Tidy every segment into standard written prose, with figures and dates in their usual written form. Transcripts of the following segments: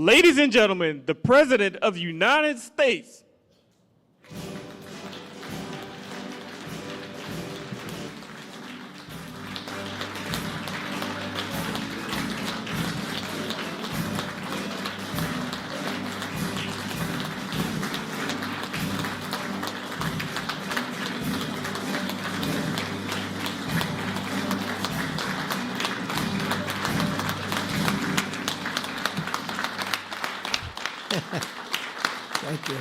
ladies and gentlemen, the President of the United States. Thank you.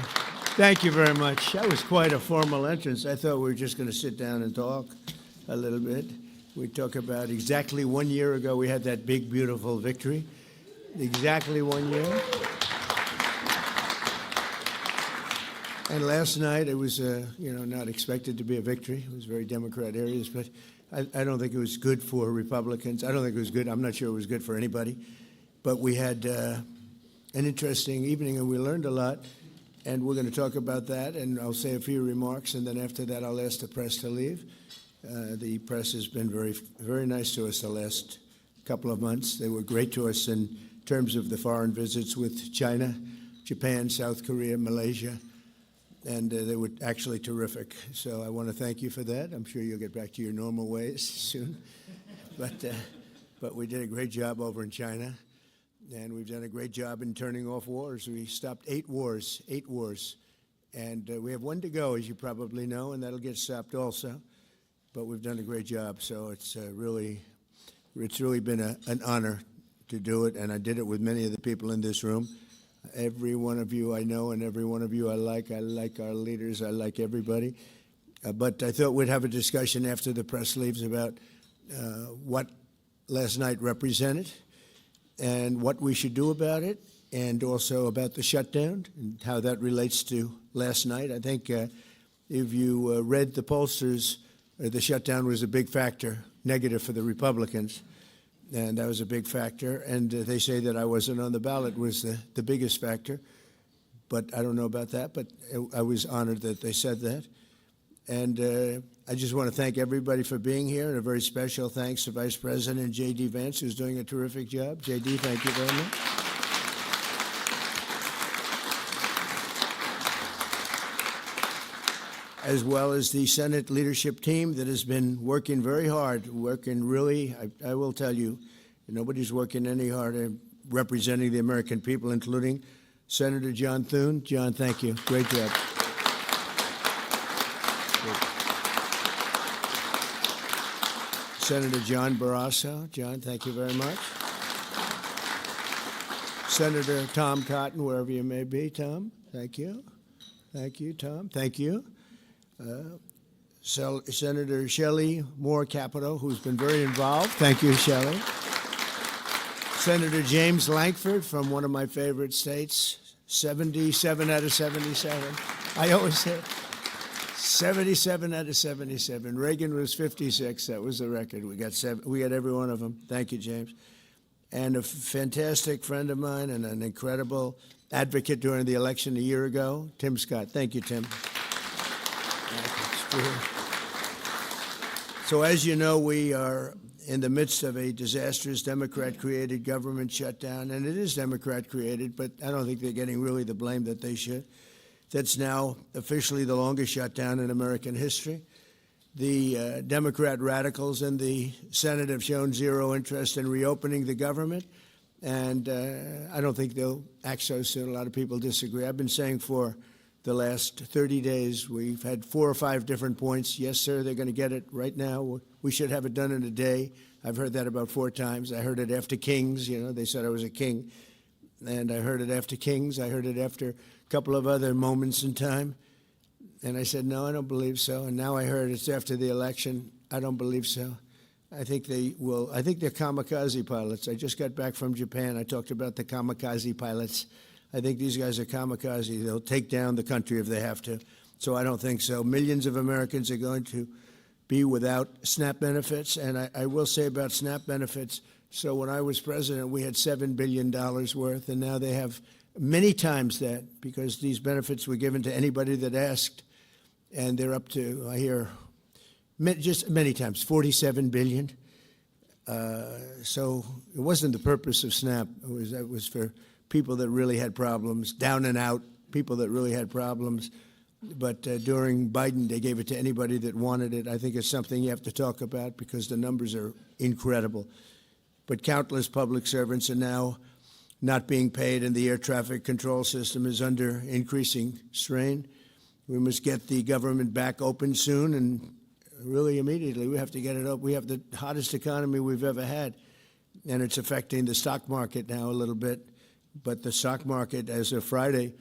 Thank you very much. That was quite a formal entrance. I thought we were just going to sit down and talk a little bit. We talk about exactly 1 year ago we had that big, beautiful victory. Exactly 1 year. And last night it was, not expected to be a victory. It was very Democrat areas, but I don't think it was good for Republicans. I don't think it was good. I'm not sure it was good for anybody. But we had an interesting evening, and we learned a lot. And we're going to talk about that, and I'll say a few remarks, and then after that I'll ask the press to leave. The press has been very, very nice to us the last couple of months. They were great to us in terms of the foreign visits with China, Japan, South Korea, Malaysia, and they were actually terrific. So I want to thank you for that. I'm sure you'll get back to your normal ways soon. But we did a great job over in China. And we've done a great job in turning off wars. We stopped 8 wars. And we have 1 to go, as you probably know, and that'll get stopped also. But we've done a great job, so it's really been an honor to do it, and I did it with many of the people in this room. Every one of you I know, and every one of you I like. I like our leaders. I like everybody. But I thought we'd have a discussion after the press leaves about what last night represented, and what we should do about it, and also about the shutdown and how that relates to last night. I think if you read the pollsters, the shutdown was a big factor, negative for the Republicans, and that was a big factor. And they say that I wasn't on the ballot was the biggest factor, but I don't know about that, but I was honored that they said that. And I just want to thank everybody for being here, and a very special thanks to Vice President J.D. Vance, who's doing a terrific job. J.D., thank you very much. As well as the Senate leadership team that has been working very hard, working really, I will tell you, nobody's working any harder representing the American people, including Senator John Thune. John, thank you. Great job. Senator John Barrasso. John, thank you very much. Senator Tom Cotton, wherever you may be. Tom, thank you. Thank you, Tom. Thank you. Senator Shelley Moore Capito, who's been very involved. Thank you, Shelley. Senator James Lankford from one of my favorite states, 77 out of 77. I always say 77 out of 77. Reagan was 56. That was the record. We got every one of them. Thank you, James. And a fantastic friend of mine and an incredible advocate during the election a year ago, Tim Scott. Thank you, Tim. So as you know, we are in the midst of a disastrous Democrat-created government shutdown, and it is Democrat-created, but I don't think they're getting really the blame that they should. That's now officially the longest shutdown in American history. The Democrat radicals in the Senate have shown zero interest in reopening the government, and I don't think they'll act so soon. A lot of people disagree. I've been saying for the last 30 days, we've had 4 or 5 different points. Yes, sir, they're going to get it right now. We should have it done in a day. I've heard that about 4 times. I heard it after Kings. They said I was a king. And I heard it after Kings. I heard it after a couple of other moments in time. And I said, no, I don't believe so. And now I heard it's after the election. I don't believe so. I think they will. I think they're kamikaze pilots. I just got back from Japan. I talked about the kamikaze pilots. I think these guys are kamikaze. They'll take down the country if they have to. So I don't think so. Millions of Americans are going to be without SNAP benefits. And I will say about SNAP benefits, so when I was president, we had $7 billion worth, and now they have many times that, because these benefits were given to anybody that asked, and they're up to, I hear, just many times, $47 billion. So it wasn't the purpose of SNAP. It was for people that really had problems, down and out, people that really had problems. But during Biden, they gave it to anybody that wanted it. I think it's something you have to talk about because the numbers are incredible. But countless public servants are now not being paid, and the air traffic control system is under increasing strain. We must get the government back open soon, and really immediately. We have to get it up. We have the hottest economy we've ever had, and it's affecting the stock market now a little bit. But the stock market, as of Friday,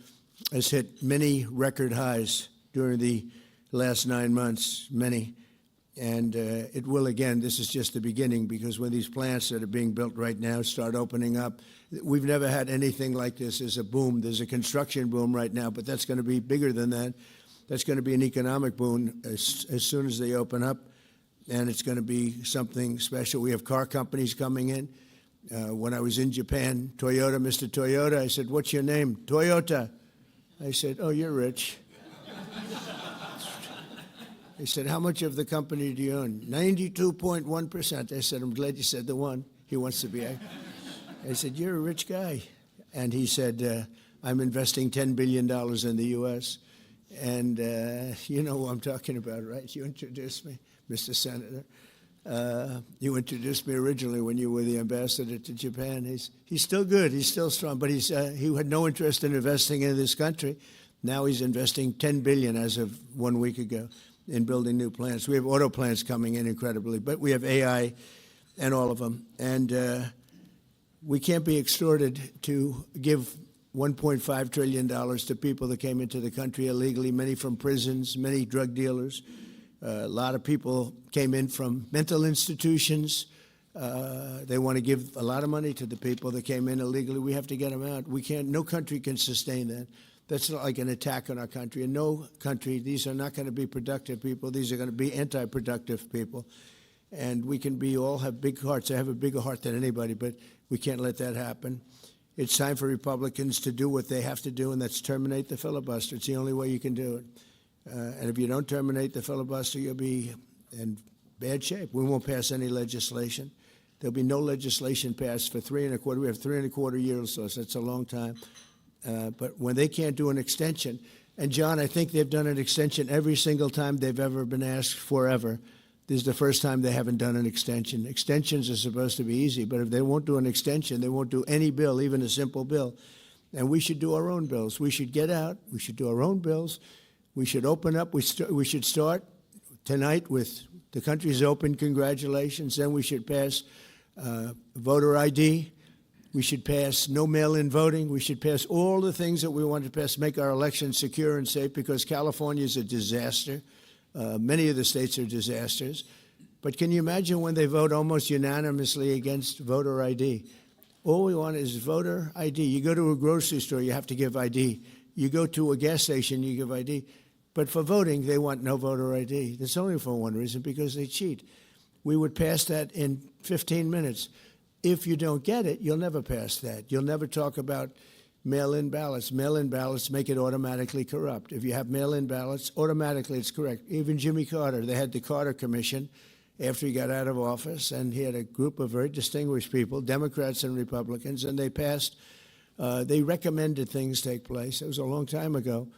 has hit many record highs during the last 9 months, many. And it will again. This is just the beginning, because when these plants that are being built right now start opening up, we've never had anything like this. There's a boom. There's a construction boom right now, but that's going to be bigger than that. That's going to be an economic boom as soon as they open up, and it's going to be something special. We have car companies coming in. When I was in Japan, Toyota, Mr. Toyota, I said, "What's your name?" "Toyota." I said, "Oh, you're rich." He said, "How much of the company do you own?" 92.1%. I said, "I'm glad you said the one. He wants to be." I said, "You're a rich guy." And he said, "I'm investing $10 billion in the U.S. And you know who I'm talking about, right? You introduced me, Mr. Senator. You introduced me originally when you were the ambassador to Japan. He's still good. He's still strong. But he had no interest in investing in this country. Now he's investing $10 billion as of 1 week ago in building new plants. We have auto plants coming in incredibly, but we have AI and all of them. And we can't be extorted to give $1.5 trillion to people that came into the country illegally, many from prisons, many drug dealers. A lot of people came in from mental institutions. They want to give a lot of money to the people that came in illegally. We have to get them out. We can't. No country can sustain that. That's not like an attack on our country. In no country, these are not going to be productive people. These are going to be anti-productive people. And we can all have big hearts. I have a bigger heart than anybody, but we can't let that happen. It's time for Republicans to do what they have to do, and that's terminate the filibuster. It's the only way you can do it. And if you don't terminate the filibuster, you'll be in bad shape. We won't pass any legislation. There'll be no legislation passed for 3.25. We have 3.25 years, so that's a long time. But when they can't do an extension, and John, I think they've done an extension every single time they've ever been asked forever. This is the first time they haven't done an extension. Extensions are supposed to be easy, but if they won't do an extension, they won't do any bill, even a simple bill. And we should do our own bills. We should get out. We should do our own bills. We should open up. We should start tonight with the country's open. Congratulations. Then we should pass voter ID. We should pass no mail-in voting. We should pass all the things that we want to pass, make our elections secure and safe, because California is a disaster. Many of the states are disasters. But can you imagine when they vote almost unanimously against voter ID? All we want is voter ID. You go to a grocery store, you have to give ID. You go to a gas station, you give ID. But for voting, they want no voter ID. That's only for one reason, because they cheat. We would pass that in 15 minutes. If you don't get it, you'll never pass that. You'll never talk about mail-in ballots. Mail-in ballots make it automatically corrupt. If you have mail-in ballots, automatically it's correct. Even Jimmy Carter, they had the Carter Commission after he got out of office, and he had a group of very distinguished people, Democrats and Republicans, and they passed, they recommended things take place. It was a long time ago.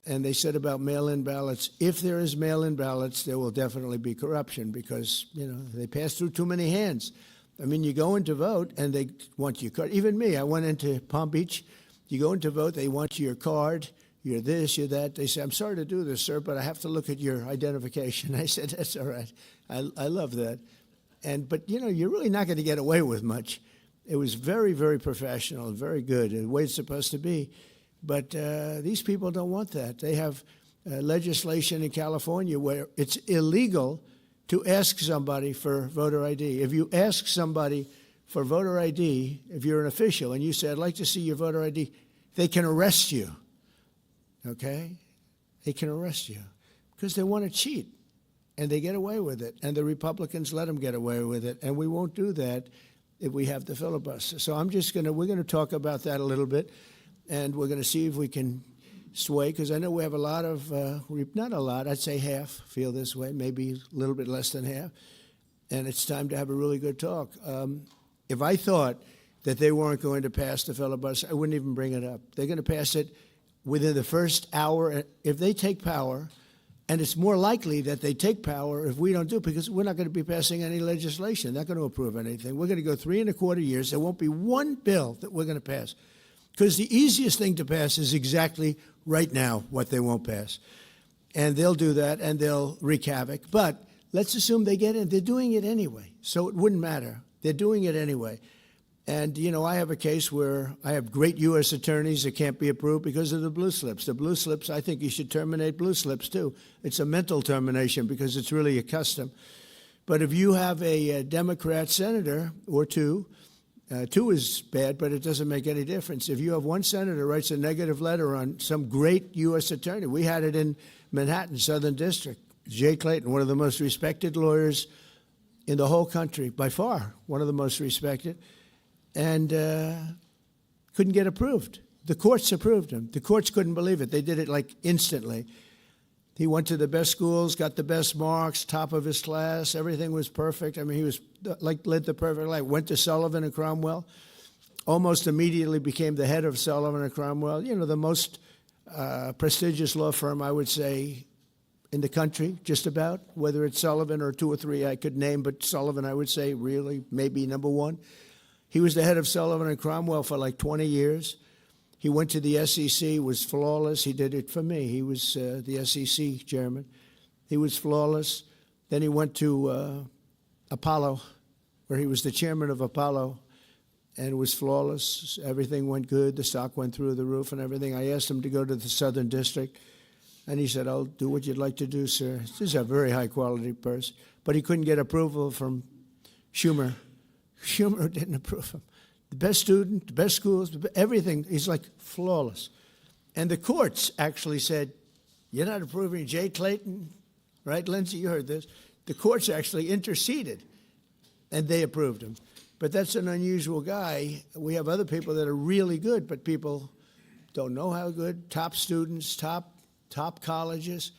And they said about mail-in ballots, if there is mail-in ballots, there will definitely be corruption, because, they pass through too many hands. I mean, you go in to vote, and they want your card. Even me, I went into Palm Beach. You go in to vote, they want your card, you're this, you're that. They say, "I'm sorry to do this, sir, but I have to look at your identification." I said, "That's all right. I love that." But, you're really not going to get away with much. It was very, very professional and very good, the way it's supposed to be. But these people don't want that. They have legislation in California where it's illegal to ask somebody for voter ID. If you ask somebody for voter ID, if you're an official, and you say, "I'd like to see your voter ID," they can arrest you, okay? They can arrest you because they want to cheat, and they get away with it, and the Republicans let them get away with it, and we won't do that if we have the filibuster. So we're going to talk about that a little bit, and we're going to see if we can sway, because I know we have a lot of, not a lot, I'd say half feel this way, maybe a little bit less than half, and it's time to have a really good talk. If I thought that they weren't going to pass the filibuster, I wouldn't even bring it up. They're going to pass it within the first hour. If they take power, and it's more likely that they take power if we don't do it, because we're not going to be passing any legislation. They're not going to approve anything. We're going to go 3.25 years. There won't be one bill that we're going to pass, because the easiest thing to pass is exactly right now what they won't pass. And they'll do that, and they'll wreak havoc. But let's assume they get in. They're doing it anyway, so it wouldn't matter. They're doing it anyway. And, you know, I have a case where I have great U.S. attorneys that can't be approved because of the blue slips. The blue slips, I think you should terminate blue slips, too. It's a mental termination because it's really a custom. But if you have a Democrat senator or two is bad, but it doesn't make any difference. If you have one senator writes a negative letter on some great U.S. attorney, we had it in Manhattan, Southern District, Jay Clayton, one of the most respected lawyers in the whole country, by far, one of the most respected, and couldn't get approved. The courts approved him. The courts couldn't believe it. They did it like instantly. He went to the best schools, got the best marks, top of his class. Everything was perfect. I mean, he was led the perfect life. Went to Sullivan and Cromwell. Almost immediately became the head of Sullivan and Cromwell. You know, the most prestigious law firm, I would say, in the country, just about. Whether it's Sullivan or two or three I could name, but Sullivan, I would say, really, maybe number one. He was the head of Sullivan and Cromwell for like 20 years. He went to the SEC, was flawless. He did it for me. He was the SEC chairman. He was flawless. Then he went to Apollo, where he was the chairman of Apollo, and was flawless. Everything went good. The stock went through the roof and everything. I asked him to go to the Southern District, and he said, "I'll do what you'd like to do, sir." This is a very high-quality person. But he couldn't get approval from Schumer. Schumer didn't approve him. The best student, the best schools, everything. He's like flawless. And the courts actually said, "You're not approving Jay Clayton," right, Lindsay? You heard this. The courts actually interceded, and they approved him. But that's an unusual guy. We have other people that are really good, but people don't know how good. Top students, top colleges,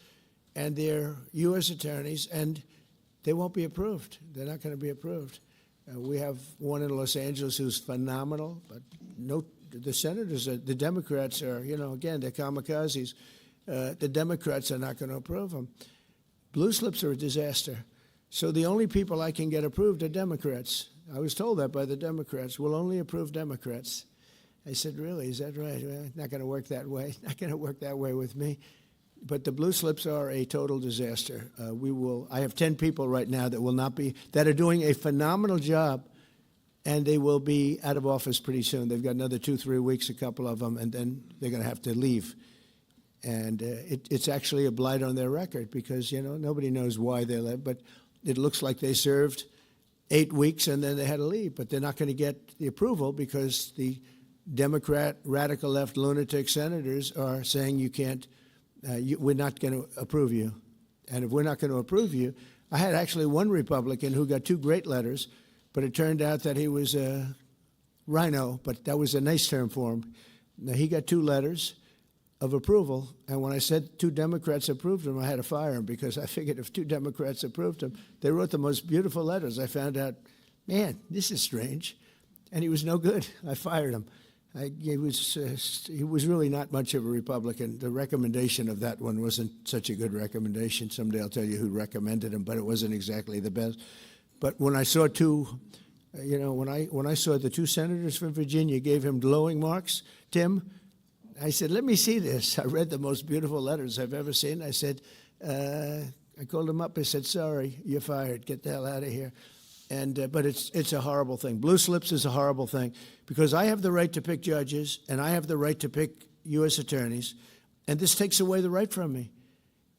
and they're U.S. attorneys, and they won't be approved. They're not going to be approved. We have one in Los Angeles who's phenomenal, but no, the senators, the Democrats are, you know, again, they're kamikazes. The Democrats are not going to approve them. Blue slips are a disaster. So the only people I can get approved are Democrats. I was told that by the Democrats. We'll only approve Democrats. I said, really, is that right? Well, not going to work that way. Not going to work that way with me. But the blue slips are a total disaster. I have 10 people right now that are doing a phenomenal job, and they will be out of office pretty soon. They've got another 2-3 weeks, a couple of them, and then they're going to have to leave. And it's actually a blight on their record because, you know, nobody knows why they left. But it looks like they served 8 weeks and then they had to leave. But they're not going to get the approval because the Democrat, radical left lunatic senators are saying you can't. We're not going to approve you. And if we're not going to approve you, I had actually one Republican who got 2 great letters, but it turned out that he was a rhino, but that was a nice term for him. Now, he got 2 letters of approval, and when I said 2 Democrats approved him, I had to fire him because I figured if 2 Democrats approved him, they wrote the most beautiful letters. I found out, man, this is strange. And he was no good. I fired him. He was really not much of a Republican. The recommendation of that one wasn't such a good recommendation. Someday I'll tell you who recommended him, but it wasn't exactly the best. But when I saw when I saw the 2 senators from Virginia gave him glowing marks, Tim, I said, let me see this. I read the most beautiful letters I've ever seen. I said, I called him up. I said, sorry, you're fired. Get the hell out of here. But it's a horrible thing. Blue slips is a horrible thing because I have the right to pick judges and I have the right to pick U.S. attorneys, and this takes away the right from me.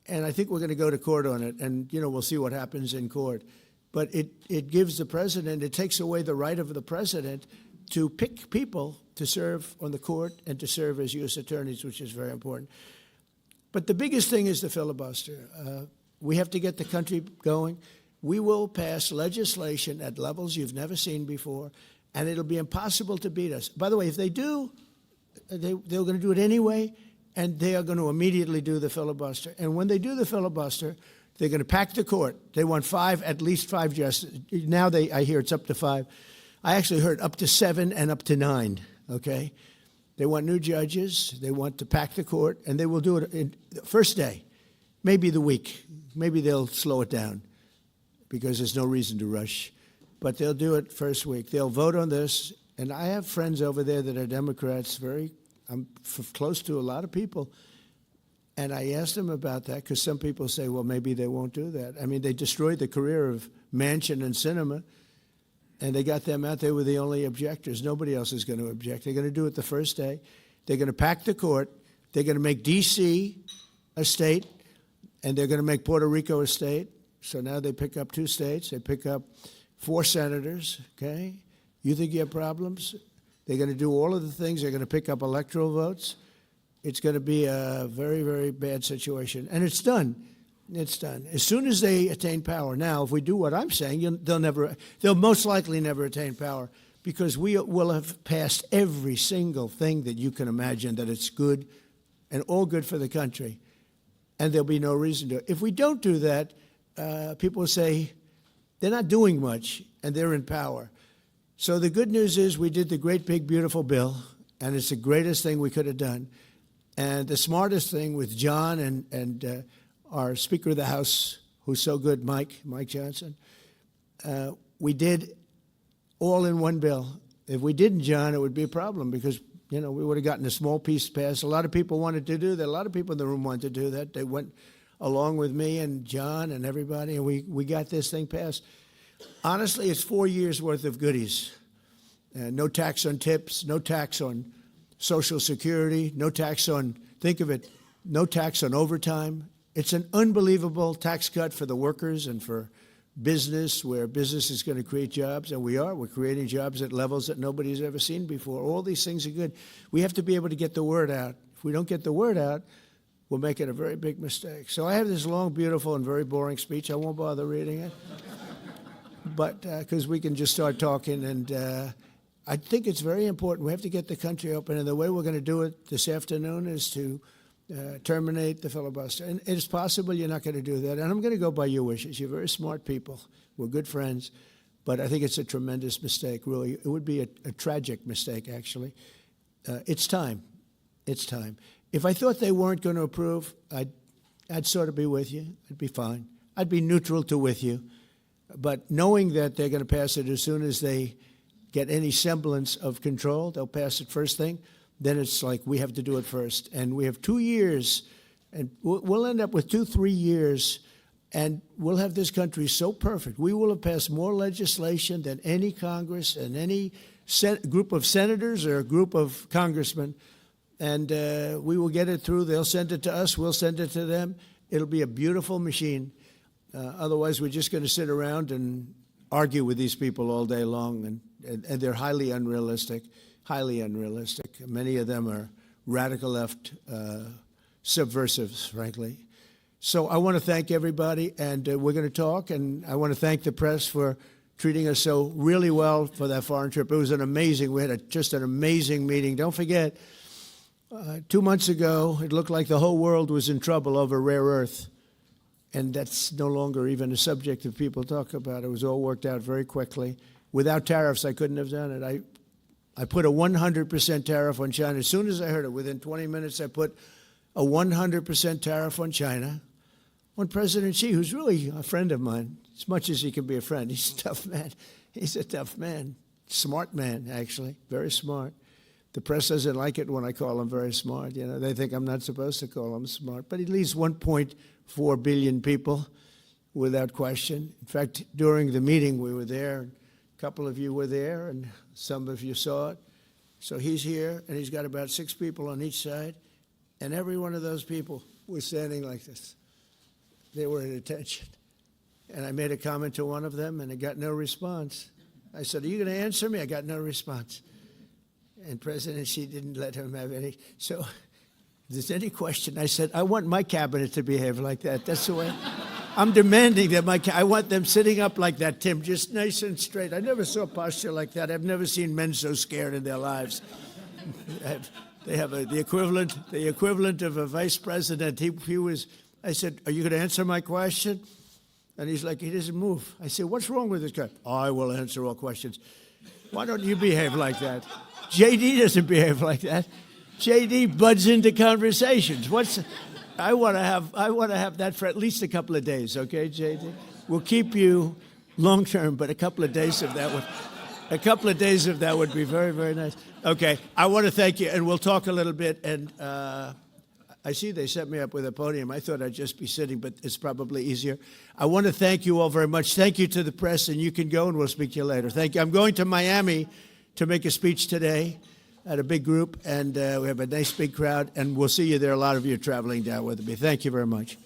And I think we're going to go to court on it, and, you know, we'll see what happens in court. But it gives the president, it takes away the right of the president to pick people to serve on the court and to serve as U.S. attorneys, which is very important. But the biggest thing is the filibuster. We have to get the country going. We will pass legislation at levels you've never seen before, and it'll be impossible to beat us. By the way, if they do, they're going to do it anyway, and they are going to immediately do the filibuster. And when they do the filibuster, they're going to pack the court. They want at least five justices. Now I hear it's up to 5. I actually heard up to 7 and up to 9, okay? They want new judges. They want to pack the court, and they will do it in the first day, maybe the week. Maybe they'll slow it down because there's no reason to rush. But they'll do it first week. They'll vote on this. And I have friends over there that are Democrats, I'm close to a lot of people. And I asked them about that because some people say, well, maybe they won't do that. I mean, they destroyed the career of Manchin and Sinema, and they got them out. They were the only objectors. Nobody else is going to object. They're going to do it the first day. They're going to pack the court. They're going to make D.C. a state, and they're going to make Puerto Rico a state. So now they pick up 2 states. They pick up 4 senators, okay? You think you have problems? They're going to do all of the things. They're going to pick up electoral votes. It's going to be a very, very bad situation. And it's done. It's done. As soon as they attain power. Now, if we do what I'm saying, they'll most likely never attain power because we will have passed every single thing that you can imagine that it's good and all good for the country. And there'll be no reason to. If we don't do that, people will say they're not doing much and they're in power. So the good news is we did the great, big, beautiful bill, and it's the greatest thing we could have done. And the smartest thing with John and our Speaker of the House, who's so good, Mike Johnson, we did all in one bill. If we didn't, John, it would be a problem because, we would have gotten a small piece passed. A lot of people wanted to do that. A lot of people in the room wanted to do that. They went along with me and John and everybody, and we got this thing passed. Honestly, it's 4 years' worth of goodies. No tax on tips, no tax on Social Security, no tax on, think of it, no tax on overtime. It's an unbelievable tax cut for the workers and for business, where business is going to create jobs, and we're creating jobs at levels that nobody's ever seen before. All these things are good. We have to be able to get the word out. If we don't get the word out, we'll make it a very big mistake. So I have this long, beautiful, and very boring speech. I won't bother reading it, but because we can just start talking, and I think it's very important. We have to get the country open, and the way we're going to do it this afternoon is to terminate the filibuster. And it's possible you're not going to do that, and I'm going to go by your wishes. You're very smart people. We're good friends, but I think it's a tremendous mistake, really. It would be a tragic mistake, actually. It's time. It's time. If I thought they weren't going to approve, I'd sort of be with you. I'd be fine. I'd be neutral to with you. But knowing that they're going to pass it as soon as they get any semblance of control, they'll pass it first thing, then it's like we have to do it first. And we have 2 years, and we'll end up with 2-3 years, and we'll have this country so perfect. We will have passed more legislation than any Congress and any group of senators or a group of congressmen, and we will get it through. They'll send it to us. We'll send it to them. It'll be a beautiful machine. Otherwise, we're just going to sit around and argue with these people all day long, and they're highly unrealistic. Many of them are radical left subversives, frankly. So I want to thank everybody, and we're going to talk, and I want to thank the press for treating us so really well for that foreign trip. It was we had just an amazing meeting. Don't forget, 2 months ago, it looked like the whole world was in trouble over rare earth. And that's no longer even a subject that people talk about. It was all worked out very quickly. Without tariffs, I couldn't have done it. I put a 100% tariff on China. As soon as I heard it, within 20 minutes, I put a 100% tariff on China, on President Xi, who's really a friend of mine, as much as he can be a friend. He's a tough man. He's a tough man. Smart man, actually. Very smart. The press doesn't like it when I call him very smart. They think I'm not supposed to call him smart. But he leads 1.4 billion people, without question. In fact, during the meeting, we were there. A couple of you were there, and some of you saw it. So he's here, and he's got about 6 people on each side, and every one of those people was standing like this. They were at attention. And I made a comment to one of them, and I got no response. I said, are you going to answer me? I got no response. And President Xi didn't let him have any. So if there's any question, I said, I want my cabinet to behave like that. That's the way. I'm demanding that I want them sitting up like that, Tim, just nice and straight. I never saw posture like that. I've never seen men so scared in their lives. They have the equivalent of a vice president. I said, are you going to answer my question? And he's like, he doesn't move. I said, what's wrong with this guy? I will answer all questions. Why don't you behave like that? JD doesn't behave like that. JD buds into conversations. I want to have that for at least a couple of days, okay, JD? We'll keep you long term, but a couple of days of that would be very, very nice. Okay, I want to thank you, and we'll talk a little bit. And I see they set me up with a podium. I thought I'd just be sitting, but it's probably easier. I want to thank you all very much. Thank you to the press, and you can go, and we'll speak to you later. Thank you. I'm going to Miami to make a speech today at a big group, and we have a nice big crowd, and we'll see you there. A lot of you are traveling down with me. Thank you very much.